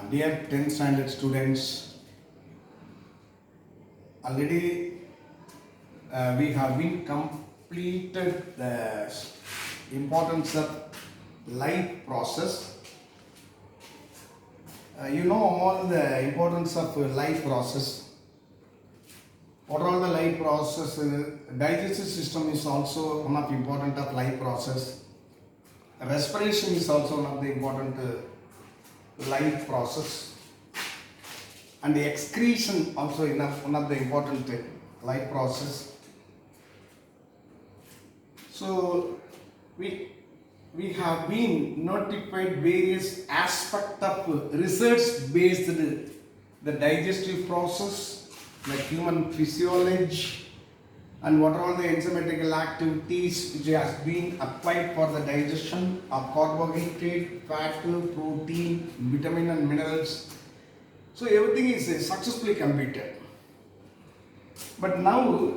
Dear 10th standard students, already we have been completed the importance of life process. You know all the importance of life process. What are all the life process? Digestive system is also one of important of life process. Respiration is also one of the important life process, and the excretion also one of the important life process. So we have been notified various aspects of research based the digestive process, like human physiology, and what are all the enzymatical activities which has been applied for the digestion of carbohydrate, fat, protein, vitamin and minerals. So everything is successfully completed. But now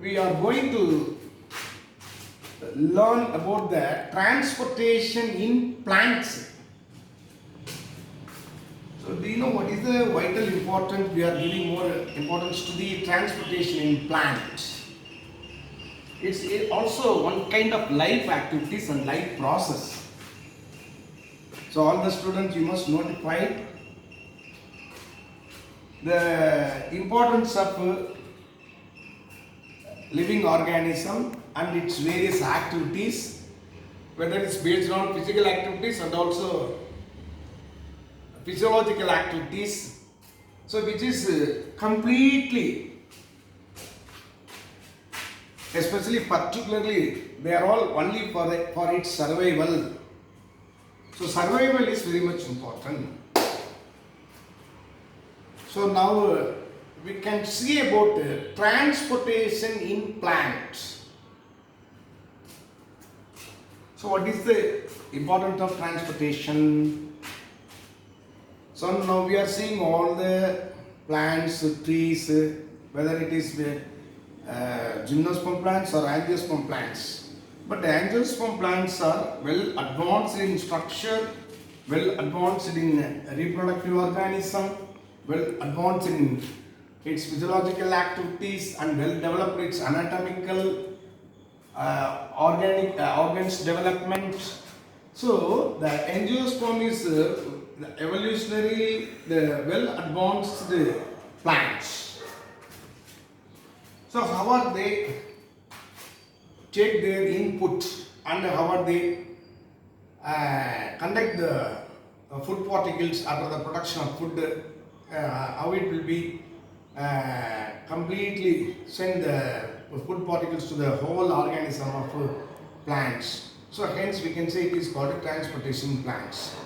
we are going to learn about the transportation in plants. So do you know what is the vital importance? We are giving more importance to the transportation in plants. It's also one kind of life activities and life process. So all the students, you must notify the importance of living organism and its various activities, whether it's based on physical activities and also physiological activities, so which is completely, especially particularly, they are all only for its survival. So survival is very much important. So now we can see about transportation in plants. So what is the importance of transportation? So now we are seeing all the plants, trees, whether it is gymnosperm plants or angiosperm plants. But the angiosperm plants are well advanced in structure, well advanced in reproductive organism, well advanced in its physiological activities, and well developed its anatomical organs development. So the angiosperm is the evolutionary, the well advanced plants. So how are they take their input and how are they conduct the food particles after the production of food, how it will be completely send the food particles to the whole organism of plants. So hence we can say it is called transportation plants.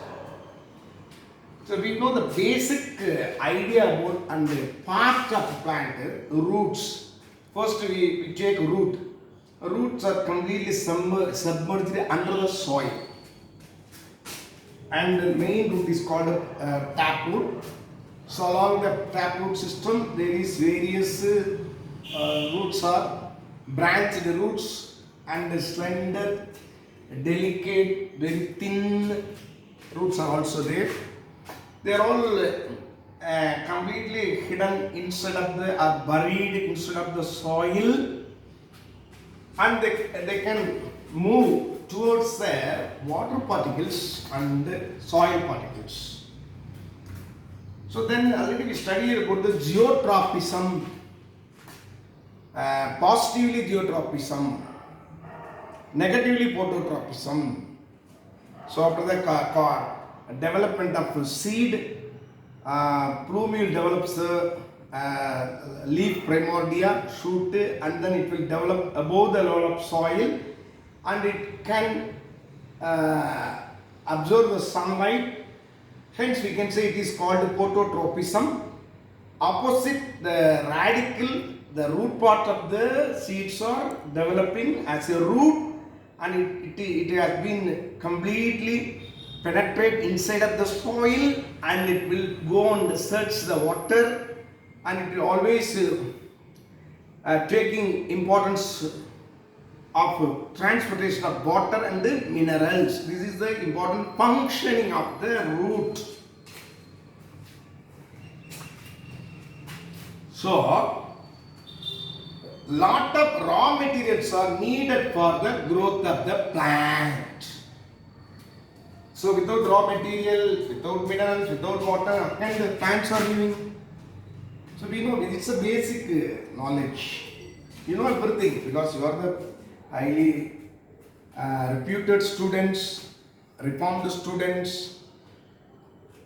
So we know the basic idea about and the part of the plant, roots. First we take root. Roots are completely submerged under the soil. And the main root is called taproot. So along the taproot system there is various roots are branched roots and slender, delicate, very thin roots are also there. They are all completely hidden inside of or buried inside of the soil, and they can move towards the water particles and the soil particles. So then already we studied about the geotropism, positively geotropism, negatively phototropism. So after the development of seed, plumule develops leaf primordia, shoot, and then it will develop above the level of soil, and it can absorb the sunlight. Hence we can say it is called phototropism. Opposite the radicle, the root part of the seeds are developing as a root, and it has been completely penetrate inside of the soil, and it will go and search the water, and it will always taking importance of transportation of water and the minerals. This is the important functioning of the root. So, lot of raw materials are needed for the growth of the plant. So, without raw material, without minerals, without water, how can the plants are living? So, we know it's a basic knowledge. You know everything because you are the highly reputed students, reformed students,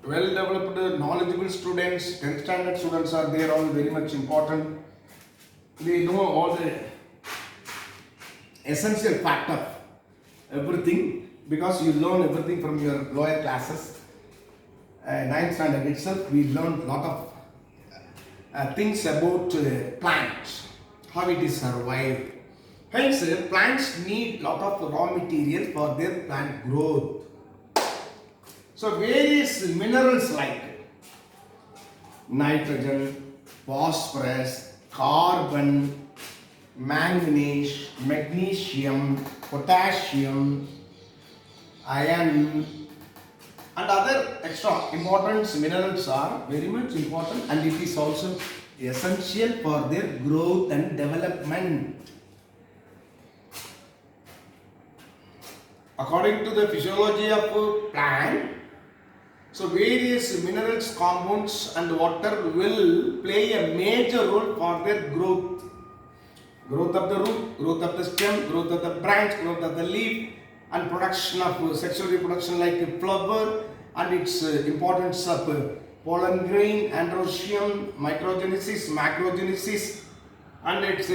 well developed, knowledgeable students, 10th standard students are there, all very much important. They know all the essential fact of everything because you learn everything from your lower classes. 9th standard itself, we learned a lot of things about plants, how it is survived. Hence, plants need lot of raw material for their plant growth. So, various minerals like nitrogen, phosphorus, carbon, manganese, magnesium, potassium, iron, and other extra important minerals are very much important, and it is also essential for their growth and development. According to the physiology of a plant, so various minerals, compounds and water will play a major role for their growth. Growth of the root, growth of the stem, growth of the branch, growth of the leaf, and production of sexual reproduction like a flower, and its importance of pollen grain, androecium, microgenesis, macrogenesis, and its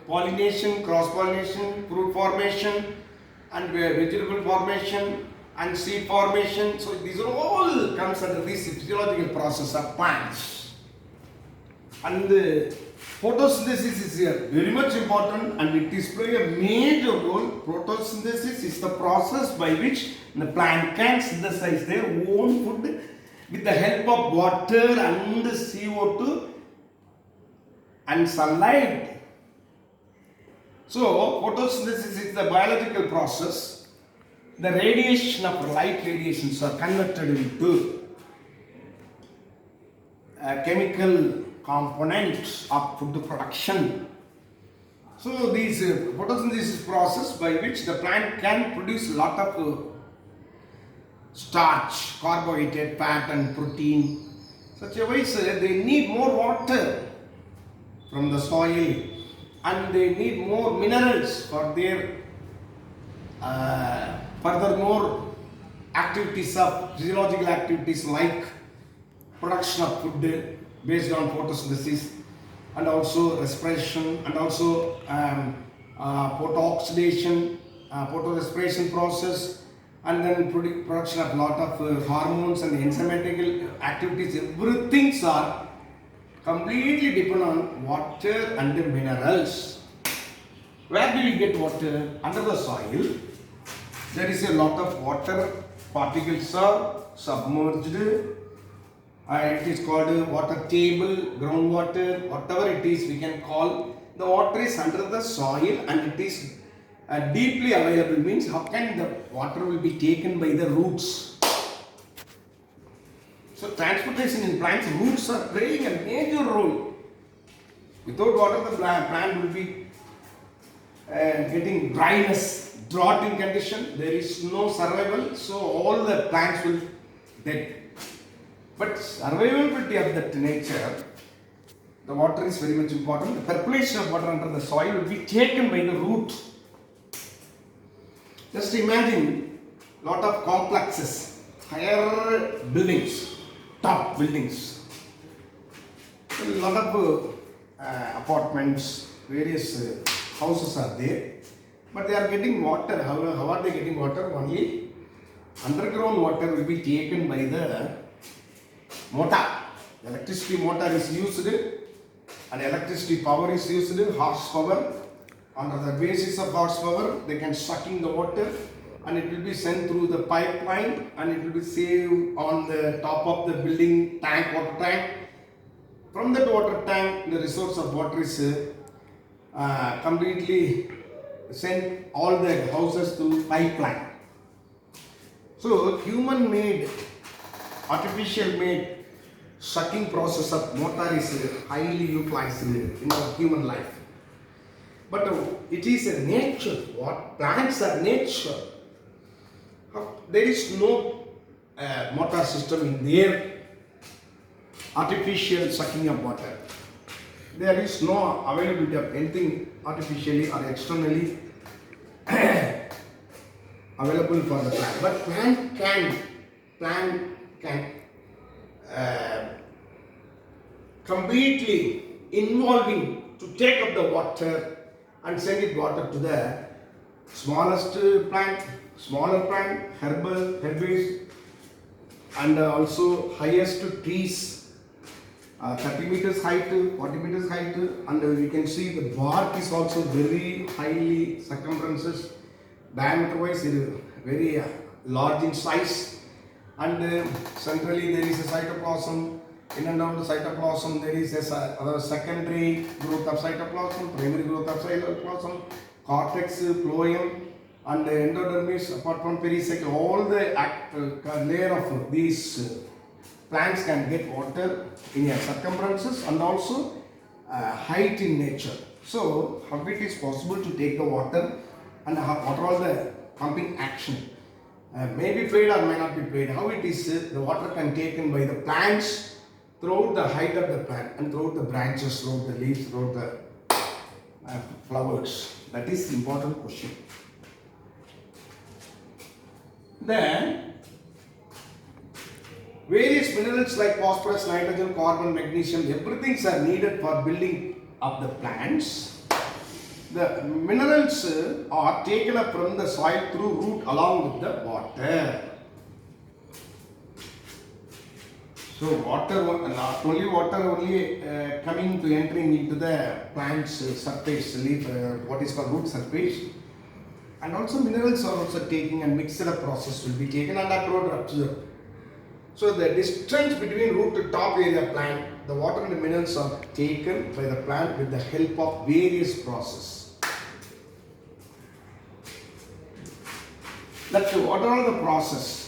pollination, cross-pollination, fruit formation, and vegetable formation, and seed formation. So these are all comes under this physiological process of plants. And the photosynthesis is here very much important, and it is play a major role. Photosynthesis is the process by which the plant can synthesize their own food with the help of water and CO2 and sunlight. So photosynthesis is the biological process. The radiation of light radiations are converted into chemical components of food production. So these photosynthesis process by which the plant can produce a lot of starch, carbohydrate, fat and protein. Such a way they need more water from the soil, and they need more minerals for their furthermore activities of physiological activities like production of food based on photosynthesis, and also respiration, and also photooxidation, photorespiration process, and then production of lot of hormones and enzymatic activities. Everything are completely depend on water and the minerals. Where do we get water? Under the soil. There is a lot of water particles are submerged. It is called water table, groundwater, whatever it is we can call. The water is under the soil and it is deeply available. Means how can the water will be taken by the roots? So transportation in plants, roots are playing a major role. Without water, the plant will be getting dryness, drought in condition. There is no survival, so all the plants will dead. But survivability of that nature, the water is very much important. The percolation of water under the soil will be taken by the root. Just imagine lot of complexes, higher buildings, top buildings, a lot of apartments, various houses are there, but they are getting water. How are they getting water? Only underground water will be taken by the motor. Electricity motor is used, and electricity power is used, horsepower. Under the basis of horsepower, they can sucking the water, and it will be sent through the pipeline, and it will be saved on the top of the building tank, water tank. From that water tank, the resource of water is completely sent all the houses through pipeline. So human made, artificial made sucking process of motor is highly utilized in our human life. But it is a nature. What plants are nature. There is no motor system in their artificial sucking of water. There is no availability of anything artificially or externally available for the plant. But plant can completely involving to take up the water and send it water to the smallest plant, smaller plant, herbage, and also highest trees, 30 meters height, 40 meters height, and we can see the bark is also very highly circumferences, diameter wise it is very large in size, and centrally there is a cytoplasm. In and around the cytoplasm there is a secondary growth of cytoplasm, primary growth of cytoplasm, cortex, phloem, and endodermis, apart from pericycle. All the layer of these plants can get water in their circumferences and also height in nature. So how it is possible to take the water, and what are all the pumping action? May be paid or may not be paid. How it is, the water can be taken by the plants throughout the height of the plant and throughout the branches, throughout the leaves, throughout the flowers. That is the important question. Then various minerals like phosphorus, nitrogen, carbon, magnesium, everything are needed for building up the plants. The minerals are taken up from the soil through root along with the water. So water, not only water only coming to entering into the plant's surface, leaf, what is called root surface, and also minerals are also taking and mixed up process will be taken and absorbed. So the distance between root to top area plant, the water and the minerals are taken by the plant with the help of various processes. Let's see what are the process.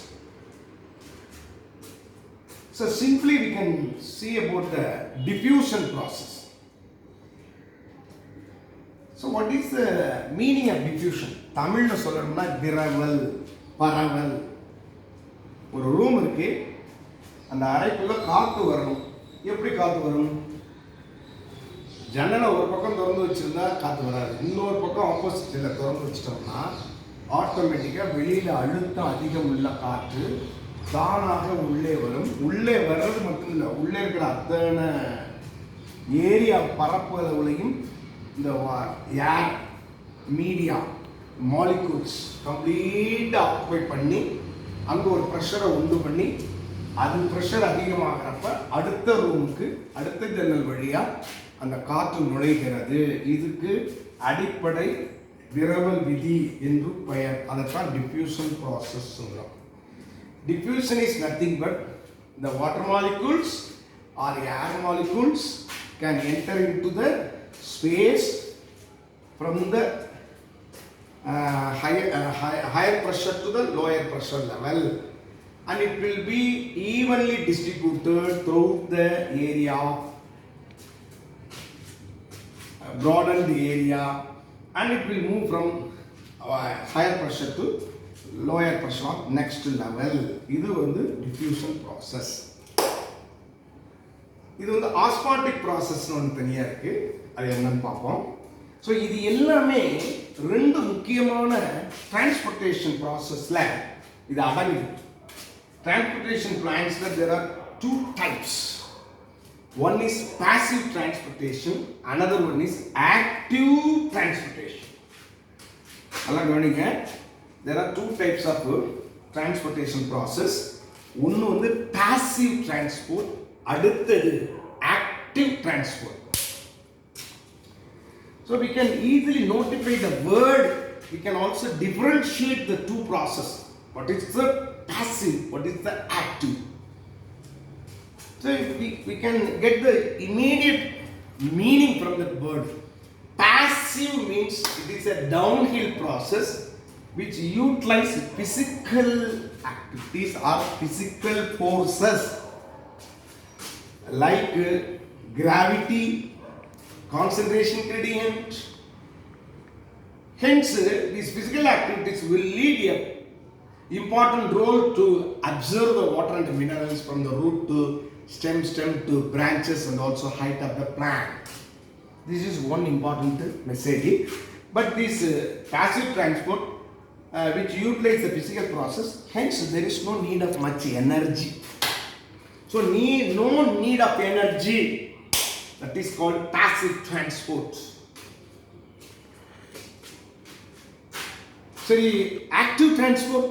So simply we can see about the diffusion process. So what is the meaning of diffusion? Tamil la solranna viraval, paraval. ஒரு room இருக்கு, அந்த அறைக்குள்ள காத்து வரணும். எப்படி காத்து வரும்? ஜன்னலை ஒரு பக்கம் திறந்து வச்சிருந்தா காத்து வராது. இன்னொரு பக்கம் ஆப்போசிட்ல திறந்து வச்சிட்டோம்னா ஆட்டோமேட்டிக்கா வெளியில அழுத்தம் அதிகம் உள்ள காற்று தானாக உள்ளே வரும். உள்ளே வர்றது மட்டும் இல்லை, உள்ளே இருக்கிற அத்தனை ஏரியா பரப்பு அளவுலையும் இந்த ஏர் மீடியா மாலிகூல்ஸ் கம்ப்ளீட்டாக ஆக்குபை பண்ணி அங்கே ஒரு ப்ரெஷரை உண்டு பண்ணி அது ப்ரெஷர் அதிகமாகிறப்ப அடுத்த ரூமுக்கு அடுத்த ஜன்னல் வழியாக அந்த காற்று நுழைகிறது. இதுக்கு அடிப்படை விரவல் விதி என்று பெயர். அதைத்தான் டிஃப்யூஷன் ப்ராசஸ் சொல்கிறோம். Diffusion is nothing but the water molecules or air molecules can enter into the space from the higher pressure to the lower pressure level, and it will be evenly distributed throughout the area, broaden the area, and it will move from higher pressure to lower pressure of next level. இது வந்து diffusion process. இது வந்து osmotic process ஒன்று தனியாக இருக்கு, அது என்னன்னு பார்ப்போம். ஸோ இது எல்லாமே ரெண்டு முக்கியமான டிரான்ஸ்போர்ட்டேஷன் ப்ராசஸ்ல இது அடங்குது. டிரான்ஸ்போர்ட்டேஷன் பிளான்ஸ்ல there are two types. One is passive transportation, another one is active transportation. நல்லா கவனிங்க. There are two types of transportation process. ஒன்று வந்து passive transport, அடுத்தது active transport. So we can easily notify the word, we can also differentiate the two processes. What is the passive, what is the active? So we can get the immediate meaning from that word. Passive means it is a downhill process which utilize physical activities or physical forces like gravity, concentration gradient. Hence, these physical activities will lead a important role to absorb the water and minerals from the root to stem to branches and also height of the plant. This is one important message. But this passive transport which utilize the physical process, hence there is no need of much energy. So no need of energy, that is called passive transport. So active transport.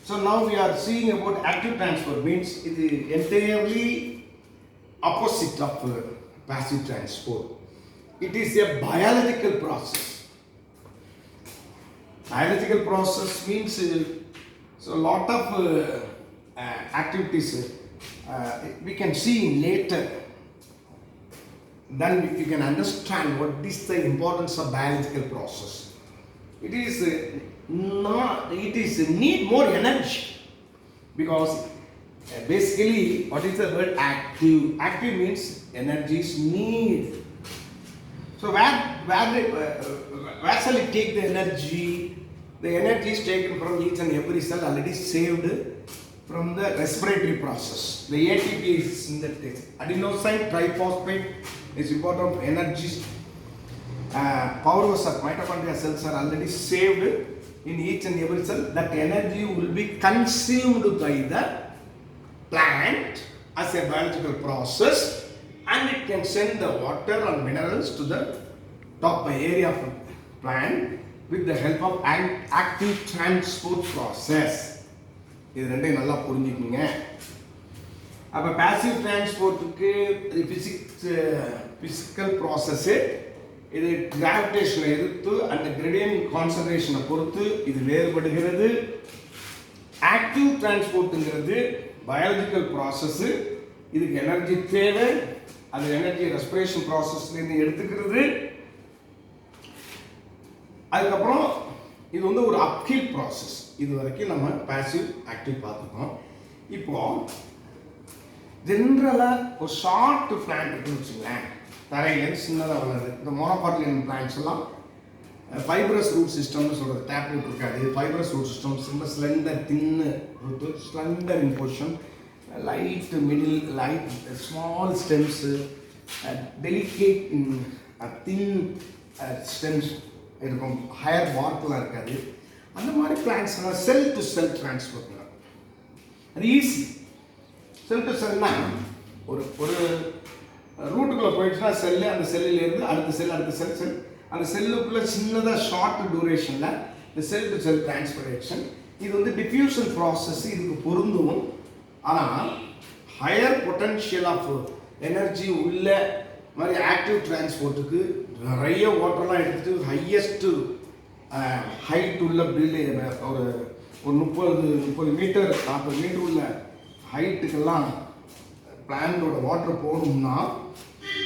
So now we are seeing about active transport, means it is entirely opposite of passive transport. It is a biological process. Biological process means so a lot of activities we can see later. Then you can understand what is the importance of biological process. It is need more energy, because basically what is the word active? Active means energy is need. So where shall it take the energy? The energy is taken from each and every cell, already saved from the respiratory process. The ATP is in that case. Adenosine triphosphate is important energy. Powers of mitochondrial cells are already saved in each and every cell. That energy will be consumed by the plant as a biological process, and it can send the water and minerals to the top area of the plant with the help of active transport process. இது ரெண்டையும் நல்லா புரிஞ்சுக்கோங்க. அப்போ passive transportக்கு physical process, இது கிராவிடேஷனை எதிர்த்து அந்த gradient கான்சன்ட்ரேஷனை பொறுத்து இது வேறுபடுகிறது. ஆக்டிவ் டிரான்ஸ்போர்ட்டுங்கிறது பயாலஜிக்கல் ப்ராசஸ். இதுக்கு எனர்ஜி தேவை. அது எனர்ஜி ரெஸ்பிரேஷன் ப்ராசஸ்லேருந்து எடுத்துக்கிறது. அதுக்கப்புறம் இது வந்து ஒரு அப்ஹில் ப்ராசஸ். இது வரைக்கும் நம்ம பாசிவ் ஆக்டிவ் பார்த்துக்கோம். இப்போ ஜென்ரலாக ஒரு ஷார்ட் பிளான்ட் இருக்குன்னு வச்சுங்களேன், தரையிலேருந்து சின்னதாக வளருது. இந்த மோனோகாட்டிலியன் பிளான்ட்ஸ் எல்லாம் ஃபைப்ரஸ் ரூட் சிஸ்டம்னு சொல்கிறது. டேப் ரூட் இருக்காது, ஃபைப்ரஸ் ரூட் சிஸ்டம். ரொம்ப slender thin root, slender in position, light middle, light small stems, delicate in thin stems இருக்கும். ஹையர் பார்க்கெலாம் இருக்காது. அந்த மாதிரி plants cell to cell transport. அது ஈஸி. செல் டு செல்னா ஒரு ரூட்டுக்குள்ளே போயிடுச்சுன்னா செல்லு, அந்த செல்லிலேருந்து அடுத்த செல் அந்த செல்லுக்குள்ளே சின்னதாக ஷார்ட் டூரேஷனில் இந்த செல் டு செல் டிரான்ஸ்பரேஷன். இது வந்து டிஃப்யூஷன் ப்ராசஸ் இதுக்கு பொருந்தும். ஆனால் ஹையர் பொட்டன்ஷியல் ஆஃப் எனர்ஜி உள்ள மாதிரி ஆக்டிவ் டிரான்ஸ்போர்ட்டுக்கு நிறைய வாட்டர்லாம் எடுத்துகிட்டு ஹையஸ்ட்டு ஹைட் உள்ள பில்டிங் ஒரு 30 மீட்டர் 40 மீட்டர் உள்ள ஹைட்டுக்கெல்லாம் பிளான்டோட வாட்டர் போகணும்னா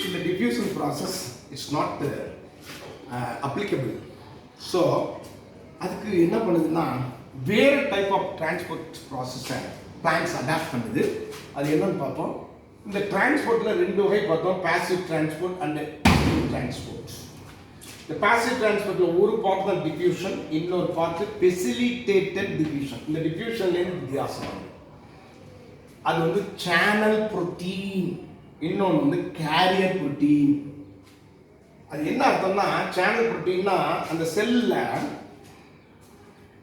இந்த diffusion process it's not applicable. So அதுக்கு என்ன பண்ணுதுன்னா வேறு டைப் ஆஃப் டிரான்ஸ்போர்ட் ப்ராசஸை பிளான்ஸ் அடாப்ட் பண்ணுது. அது என்னன்னு பார்ப்போம். இந்த டிரான்ஸ்போர்ட்டில் 2 வகை பார்த்தோம், passive transport and active transport. இந்த பாசிவ் டிரான்ஸ்போர்ட்டில் ஒரு பார்ட் தான் டிஃப்யூஷன், இன்னொரு பார்ட் ஃபெசிலிட்டேட்டட் டிஃப்யூஷன். இந்த டிஃப்யூஷன்லேருந்து வித்தியாசம். அது வந்து சேனல் புரோட்டீன், இன்னொன்று வந்து கேரியர் புரோட்டீன். அது என்ன அர்த்தம்னா, சேனல் புரோட்டீன்னா அந்த செல்லில்,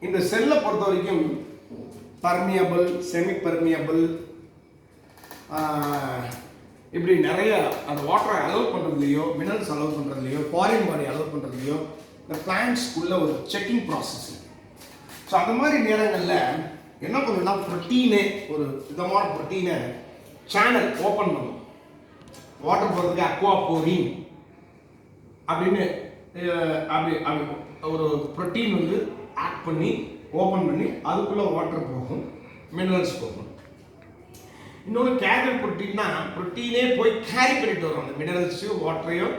இந்த செல்லை பொறுத்த வரைக்கும் பர்மியபிள், செமி பர்மியபிள், இப்படி நிறைய அந்த வாட்டரை அலோவ் பண்ணுறதுலையோ, மினரல்ஸ் அலோவ் பண்ணுறதுலையோ, ஃபாரின் பாடி அலோவ் பண்ணுறதுலையோ இந்த பிளான்ட்ஸ்க்குள்ள ஒரு செக்கிங் ப்ராசஸ். ஸோ அந்த மாதிரி நேரங்களில் என்ன பண்ணுன்னா ப்ரோட்டீனே, ஒரு விதமான ப்ரோட்டீனை சேனல் ஓப்பன் பண்ணும். வாட்டர் போகிறதுக்கு அக்வாபோரின் அப்படின்னு அப்படி ஒரு ப்ரோட்டீன் வந்து ஆட் பண்ணி ஓப்பன் பண்ணி அதுக்குள்ளே வாட்டர் போகும், மினரல்ஸ் போகும். இன்னொரு கேரியர் புரோட்டீன்னா புரோட்டீனே போய் கேரி பண்ணிட்டு வரும் அந்த மினரல்ஸையும் வாட்டரையும்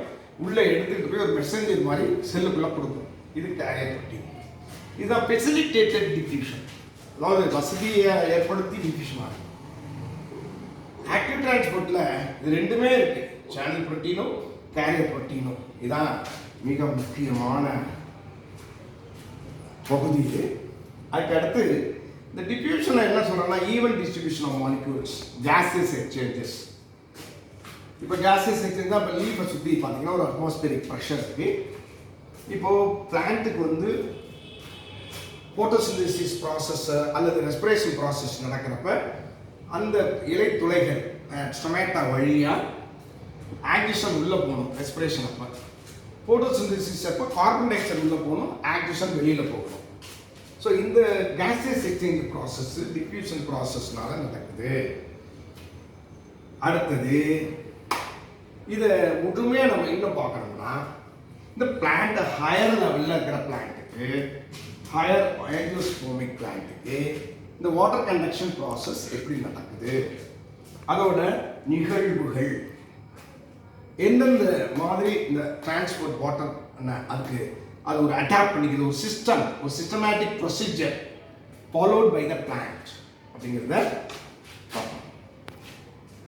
உள்ளே எடுத்துக்கிட்டு போய் ஒரு மெசஞ்சர் மாதிரி செல்லுக்குள்ளே கொடுக்கும். இது கேரியர் புரோட்டீன். இதுதான் ஃபெசிலிட்டேட்டட் டிஃப்யூஷன், அதாவது வசதியை ஏற்படுத்தி டிஃப்யூஷன் ஆகும். ஆக்டிவ் டிரான்ஸ்போர்ட்டில் இது ரெண்டுமே இருக்குது, சேனல் புரோட்டீனும் கேரியர் புரோட்டீனும். இதுதான் மிக முக்கியமான பகுதி. அதுக்கு அடுத்து இந்த டிஃப்யூஷனில் என்ன சொல்கிறோம்னா even distribution of molecules, gases exchanges. இப்போ கேஸஸ் எக்ஸ்சேஞ்ச் தான் இப்போ லீஃபை சுற்றி பார்த்தீங்கன்னா ஒரு அட்மாஸ்பியரிக் ப்ரெஷர் இருக்குது. இப்போது பிளான்ட்டுக்கு வந்து போட்டோசிந்தசிஸ் ப்ராசஸ் அல்லது ரெஸ்பிரேஷன் ப்ராசஸ் நடக்கிறப்ப அந்த இலை துளைகள் ஸ்டொமேட்டா வழியாக ஆக்சிஜன் உள்ளே போகணும். ரெஸ்பிரேஷன் அப்போ போட்டோசிந்தசிஸ் அப்போ கார்பன் டை ஆக்சைடு உள்ளே போகணும், ஆக்சிஜன் வெளியில் போகணும். ஸோ இந்த கேஸஸ் எக்ஸ்சேஞ்ச் ப்ராசஸ் டிஃப்யூஷன் ப்ராசஸ்னால நடக்குது. அடுத்தது இதை முழுமையாக நம்ம இன்னும் பார்க்கணும்னா இந்த பிளான்ட் ஹையர் லெவலில் இருக்கிற பிளான்ட்டுக்கு, ஹையர் ஆஞ்சியோஸ்போமிக் பிளான்ட்டுக்கு இந்த வாட்டர் கண்டக்ஷன் ப்ராசஸ் எப்படி நடக்குது, அதோட நிகழ்வுகள் எந்தெந்த மாதிரி இந்த டிரான்ஸ்போர்ட் வாட்டர் அதுக்கு அது ஒரு அடாப்ட் பண்ணிக்கிறது, ஒரு சிஸ்டம், ஒரு systematic procedure followed by the plant அப்படிங்கிறத